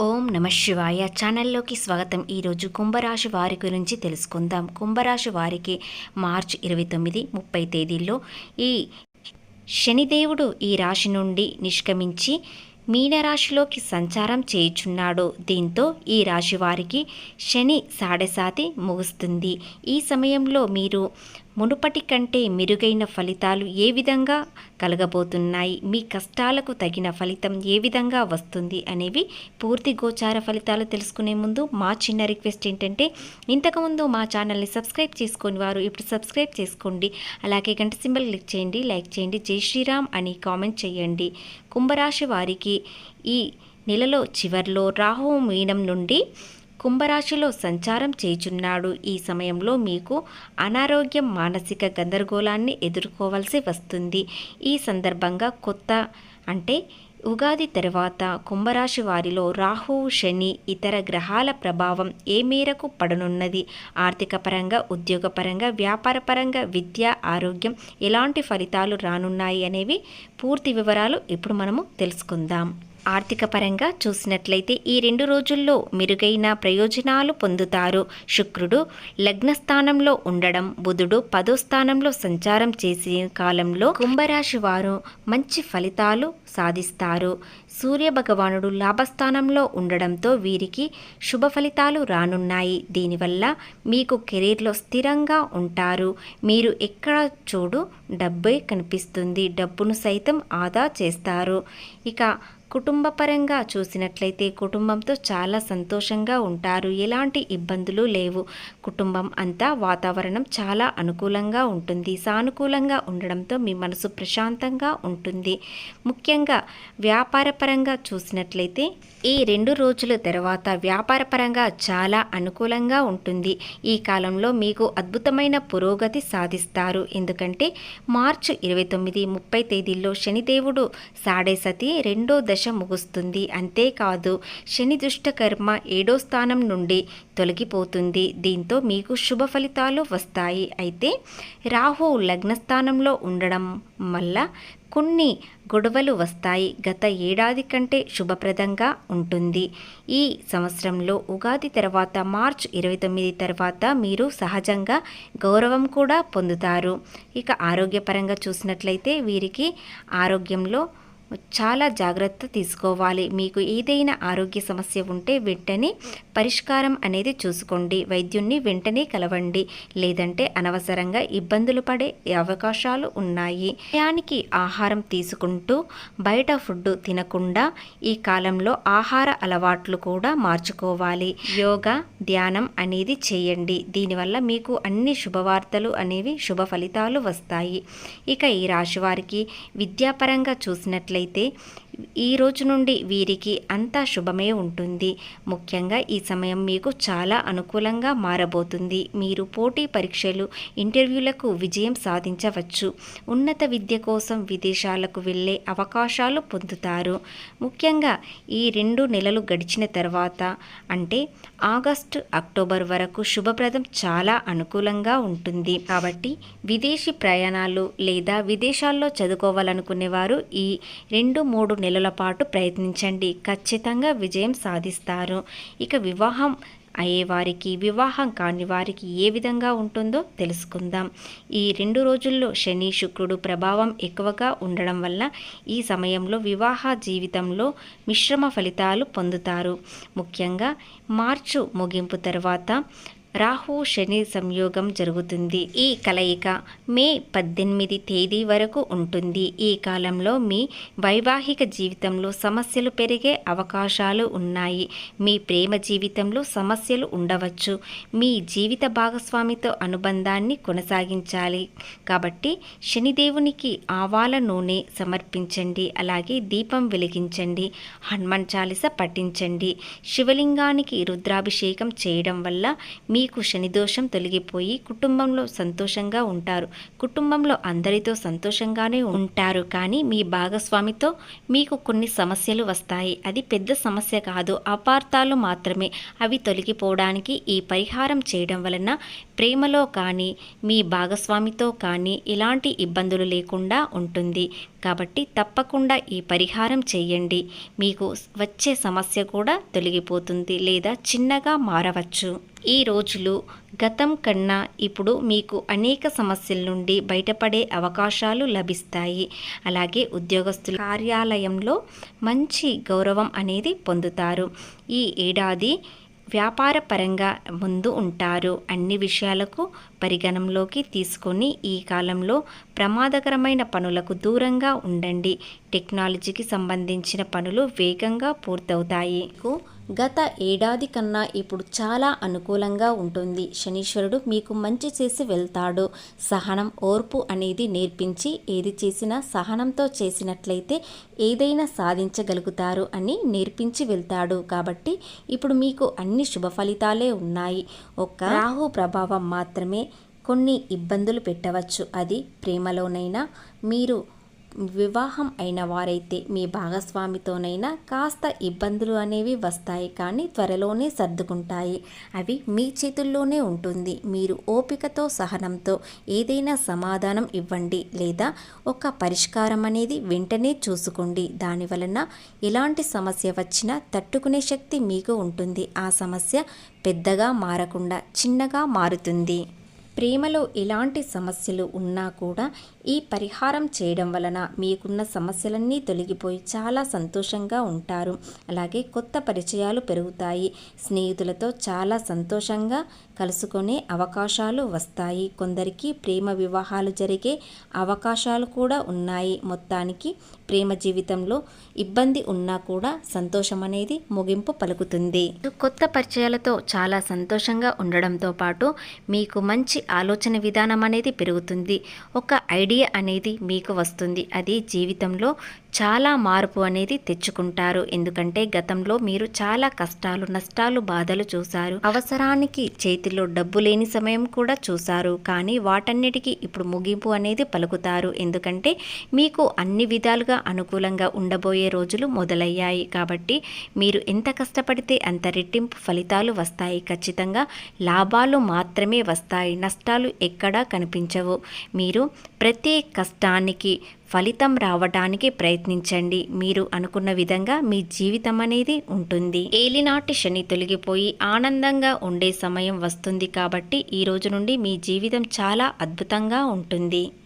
ఓం నమ శివాయ ఛానల్లోకి స్వాగతం. ఈరోజు కుంభరాశి వారి గురించి తెలుసుకుందాం. కుంభరాశి వారికి మార్చి 29, 30 తేదీల్లో ఈ శనిదేవుడు ఈ రాశి నుండి నిష్క్రమించి మీనరాశిలోకి సంచారం చేయుచున్నాడు. దీంతో ఈ రాశి వారికి శని సాడెసాతి ముగుస్తుంది. ఈ సమయంలో మీరు మునుపటి కంటే మెరుగైన ఫలితాలు ఏ విధంగా కలగబోతున్నాయి, మీ కష్టాలకు తగిన ఫలితం ఏ విధంగా వస్తుంది అనేవి పూర్తి గోచార ఫలితాలు తెలుసుకునే ముందు మా చిన్న రిక్వెస్ట్ ఏంటంటే, ఇంతకుముందు మా ఛానల్ని సబ్స్క్రైబ్ చేసుకొని వారు ఇప్పుడు సబ్స్క్రైబ్ చేసుకోండి. అలాగే గంట సింబల్ క్లిక్ చేయండి, లైక్ చేయండి, జై శ్రీరామ్ అని కామెంట్ చేయండి. కుంభరాశి వారికి ఈ నెలలో చివర్లో రాహువు మీనం నుండి కుంభరాశిలో సంచారం చేయుచున్నాడు. ఈ సమయంలో మీకు అనారోగ్యం, మానసిక గందరగోళాన్ని ఎదుర్కోవాల్సి వస్తుంది. ఈ సందర్భంగా అంటే ఉగాది తర్వాత కుంభరాశి వారిలో రాహువు, శని, ఇతర గ్రహాల ప్రభావం ఏ మేరకు పడనున్నది, ఆర్థిక పరంగా, ఉద్యోగపరంగా, వ్యాపారపరంగా, విద్య, ఆరోగ్యం ఎలాంటి ఫలితాలు రానున్నాయి అనేవి పూర్తి వివరాలు ఇప్పుడు మనము తెలుసుకుందాం. ఆర్థిక పరంగా చూసినట్లయితే ఈ 2 రోజుల్లో మెరుగైన ప్రయోజనాలు పొందుతారు. శుక్రుడు లగ్నస్థానంలో ఉండడం, బుధుడు 10వ స్థానంలో సంచారం చేసే కాలంలో కుంభరాశి వారు మంచి ఫలితాలు సాధిస్తారు. సూర్య భగవానుడు లాభస్థానంలో ఉండడంతో వీరికి శుభ ఫలితాలు రానున్నాయి. దీనివల్ల మీకు కెరీర్లో స్థిరంగా ఉంటారు. మీరు ఎక్కడ చూడు డబ్బే కనిపిస్తుంది. డబ్బును సైతం ఆదా చేస్తారు. ఇక కుటుంబ పరంగా చూసినట్లయితే కుటుంబంతో చాలా సంతోషంగా ఉంటారు. ఎలాంటి ఇబ్బందులు లేవు. కుటుంబం అంతా వాతావరణం చాలా అనుకూలంగా ఉంటుంది. సానుకూలంగా ఉండడంతో మీ మనసు ప్రశాంతంగా ఉంటుంది. ముఖ్యంగా వ్యాపారపరంగా చూసినట్లయితే ఈ 2 రోజుల తర్వాత వ్యాపారపరంగా చాలా అనుకూలంగా ఉంటుంది. ఈ కాలంలో మీకు అద్భుతమైన పురోగతి సాధిస్తారు. ఎందుకంటే మార్చి 29, 30 తేదీల్లో శనిదేవుడు సాడేసతి 2వ దశ ముగుస్తుంది. అంతేకాదు శని దుష్టకర్మ 7వ స్థానం నుండి తొలగిపోతుంది. దీంతో మీకు శుభ ఫలితాలు వస్తాయి. అయితే రాహు లగ్నస్థానంలో ఉండడం వల్ల కొన్ని గొడవలు వస్తాయి. గత ఏడాది కంటే శుభప్రదంగా ఉంటుంది. ఈ సంవత్సరంలో ఉగాది తర్వాత మార్చి 29 తర్వాత మీరు సహజంగా గౌరవం కూడా పొందుతారు. ఇక ఆరోగ్యపరంగా చూసినట్లయితే వీరికి ఆరోగ్యంలో చాలా జాగ్రత్త తీసుకోవాలి. మీకు ఏదైనా ఆరోగ్య సమస్య ఉంటే వెంటనే పరిష్కారం అనేది చూసుకోండి. వైద్యున్ని వెంటనే కలవండి. లేదంటే అనవసరంగా ఇబ్బందులు పడే అవకాశాలు ఉన్నాయి. సమయానికి ఆహారం తీసుకుంటూ బయట ఫుడ్ తినకుండా ఈ కాలంలో ఆహార అలవాట్లు కూడా మార్చుకోవాలి. యోగా, ధ్యానం అనేది చేయండి. దీనివల్ల మీకు అన్ని శుభవార్తలు అనేవి శుభ ఫలితాలు వస్తాయి. ఇక ఈ రాశి వారికి విద్యాపరంగా చూసినట్లయితే ఈ రోజు నుండి వీరికి అంతా శుభమే ఉంటుంది. ముఖ్యంగా ఈ సమయం మీకు చాలా అనుకూలంగా మారబోతుంది. మీరు పోటీ పరీక్షలు, ఇంటర్వ్యూలకు విజయం సాధించవచ్చు. ఉన్నత విద్య కోసం విదేశాలకు వెళ్ళే అవకాశాలు పొందుతారు. ముఖ్యంగా ఈ 2 నెలలు గడిచిన తర్వాత అంటే ఆగస్టు, అక్టోబర్ వరకు శుభప్రదం చాలా అనుకూలంగా ఉంటుంది. కాబట్టి విదేశీ ప్రయాణాలు లేదా విదేశాల్లో చదువుకోవాలనుకునేవారు ఈ 2-3 నెలల పాటు ప్రయత్నించండి. ఖచ్చితంగా విజయం సాధిస్తారు. ఇక వివాహం అయ్యేవారికి, వివాహం కాని వారికి ఏ విధంగా ఉంటుందో తెలుసుకుందాం. ఈ 2 రోజుల్లో శని, శుక్రుడు ప్రభావం ఎక్కువగా ఉండడం వల్ల ఈ సమయంలో వివాహ జీవితంలో మిశ్రమ ఫలితాలు పొందుతారు. ముఖ్యంగా మార్చి ముగింపు తర్వాత రాహు శని సంయోగం జరుగుతుంది. ఈ కలయిక మే 18 తేదీ వరకు ఉంటుంది. ఈ కాలంలో మీ వైవాహిక జీవితంలో సమస్యలు పెరిగే అవకాశాలు ఉన్నాయి. మీ ప్రేమ జీవితంలో సమస్యలు ఉండవచ్చు. మీ జీవిత భాగస్వామితో అనుబంధాన్ని కొనసాగించాలి. కాబట్టి శనిదేవునికి ఆవాల నూనె సమర్పించండి. అలాగే దీపం వెలిగించండి. హనుమాన్ చాలీస పఠించండి. శివలింగానికి రుద్రాభిషేకం చేయడం వల్ల మీకు శనిదోషం తొలగిపోయి కుటుంబంలో సంతోషంగా ఉంటారు. కుటుంబంలో అందరితో సంతోషంగానే ఉంటారు. కానీ మీ భాగస్వామితో మీకు కొన్ని సమస్యలు వస్తాయి. అది పెద్ద సమస్య కాదు, అపార్థాలు మాత్రమే. అవి తొలగిపోవడానికి ఈ పరిహారం చేయడం వలన ప్రేమలో కానీ మీ భాగస్వామితో కానీ ఎలాంటి ఇబ్బందులు లేకుండా ఉంటుంది. కాబట్టి తప్పకుండా ఈ పరిహారం చేయండి. మీకు వచ్చే సమస్య కూడా తొలగిపోతుంది లేదా చిన్నగా మారవచ్చు. ఈ రోజులు గతం కన్నా ఇప్పుడు మీకు అనేక సమస్యల నుండి బయటపడే అవకాశాలు లభిస్తాయి. అలాగే ఉద్యోగస్తుల కార్యాలయంలో మంచి గౌరవం అనేది పొందుతారు. ఈ ఏడాది వ్యాపార పరంగా ముందు ఉంటారు. అన్ని విషయాలకు పరిగణంలోకి తీసుకొని ఈ కాలంలో ప్రమాదకరమైన పనులకు దూరంగా ఉండండి. టెక్నాలజీకి సంబంధించిన పనులు వేగంగా పూర్తవుతాయి. గత ఏడాది కన్నా ఇప్పుడు చాలా అనుకూలంగా ఉంటుంది. శనీశ్వరుడు మీకు మంచి చేసి వెళ్తాడు. సహనం, ఓర్పు అనేది నేర్పించి ఏది చేసినా సహనంతో చేసినట్లయితే ఏదైనా సాధించగలుగుతారు అని నేర్పించి వెళ్తాడు. కాబట్టి ఇప్పుడు మీకు అన్ని శుభ ఫలితాలే ఉన్నాయి. ఒక్క రాహు ప్రభావం మాత్రమే కొన్ని ఇబ్బందులు పెట్టవచ్చు. అది ప్రేమలోనైనా, మీరు వివాహం అయిన వారైతే మీ భాగస్వామితోనైనా కాస్త ఇబ్బందులు అనేవి వస్తాయి, కానీ త్వరలోనే సర్దుకుంటాయి. అవి మీ చేతుల్లోనే ఉంటుంది. మీరు ఓపికతో, సహనంతో ఏదైనా సమాధానం ఇవ్వండి లేదా ఒక పరిష్కారం అనేది వెంటనే చూసుకోండి. దానివలన ఎలాంటి సమస్య వచ్చినా తట్టుకునే శక్తి మీకు ఉంటుంది. ఆ సమస్య పెద్దగా మారకుండా చిన్నగా మారుతుంది. ప్రేమలో ఎలాంటి సమస్యలు ఉన్నా కూడా ఈ పరిహారం చేయడం వలన మీకున్న సమస్యలన్నీ తొలగిపోయి చాలా సంతోషంగా ఉంటారు. అలాగే కొత్త పరిచయాలు పెరుగుతాయి. స్నేహితులతో చాలా సంతోషంగా కలుసుకునే అవకాశాలు వస్తాయి. కొందరికి ప్రేమ వివాహాలు జరిగే అవకాశాలు కూడా ఉన్నాయి. మొత్తానికి ప్రేమ జీవితంలో ఇబ్బంది ఉన్నా కూడా సంతోషం అనేది ముగింపు పలుకుతుంది. కొత్త పరిచయాలతో చాలా సంతోషంగా ఉండడంతో పాటు మీకు మంచి ఆలోచన విధానం అనేది పెరుగుతుంది. ఒక ఐడియా అనేది మీకు వస్తుంది. అది జీవితంలో చాలా మార్పు అనేది తెచ్చుకుంటారు. ఎందుకంటే గతంలో మీరు చాలా కష్టాలు, నష్టాలు, బాధలు చూశారు. అవసరానికి చేతిలో డబ్బు లేని సమయం కూడా చూశారు. కానీ వాటన్నిటికీ ఇప్పుడు ముగింపు అనేది పలుకుతారు. ఎందుకంటే మీకు అన్ని విధాలుగా అనుకూలంగా ఉండబోయే రోజులు మొదలయ్యాయి. కాబట్టి మీరు ఎంత కష్టపడితే అంత రెట్టింపు ఫలితాలు వస్తాయి. ఖచ్చితంగా లాభాలు మాత్రమే వస్తాయి. నష్టాలు ఎక్కడా కనిపించవు. మీరు ప్రతి కష్టానికి ఫలితం రావడానికి ప్రయత్నించండి. మీరు అనుకున్న విధంగా మీ జీవితం అనేది ఉంటుంది. ఏలినాటి శని తొలగిపోయి ఆనందంగా ఉండే సమయం వస్తుంది. కాబట్టి ఈ రోజు నుండి మీ జీవితం చాలా అద్భుతంగా ఉంటుంది.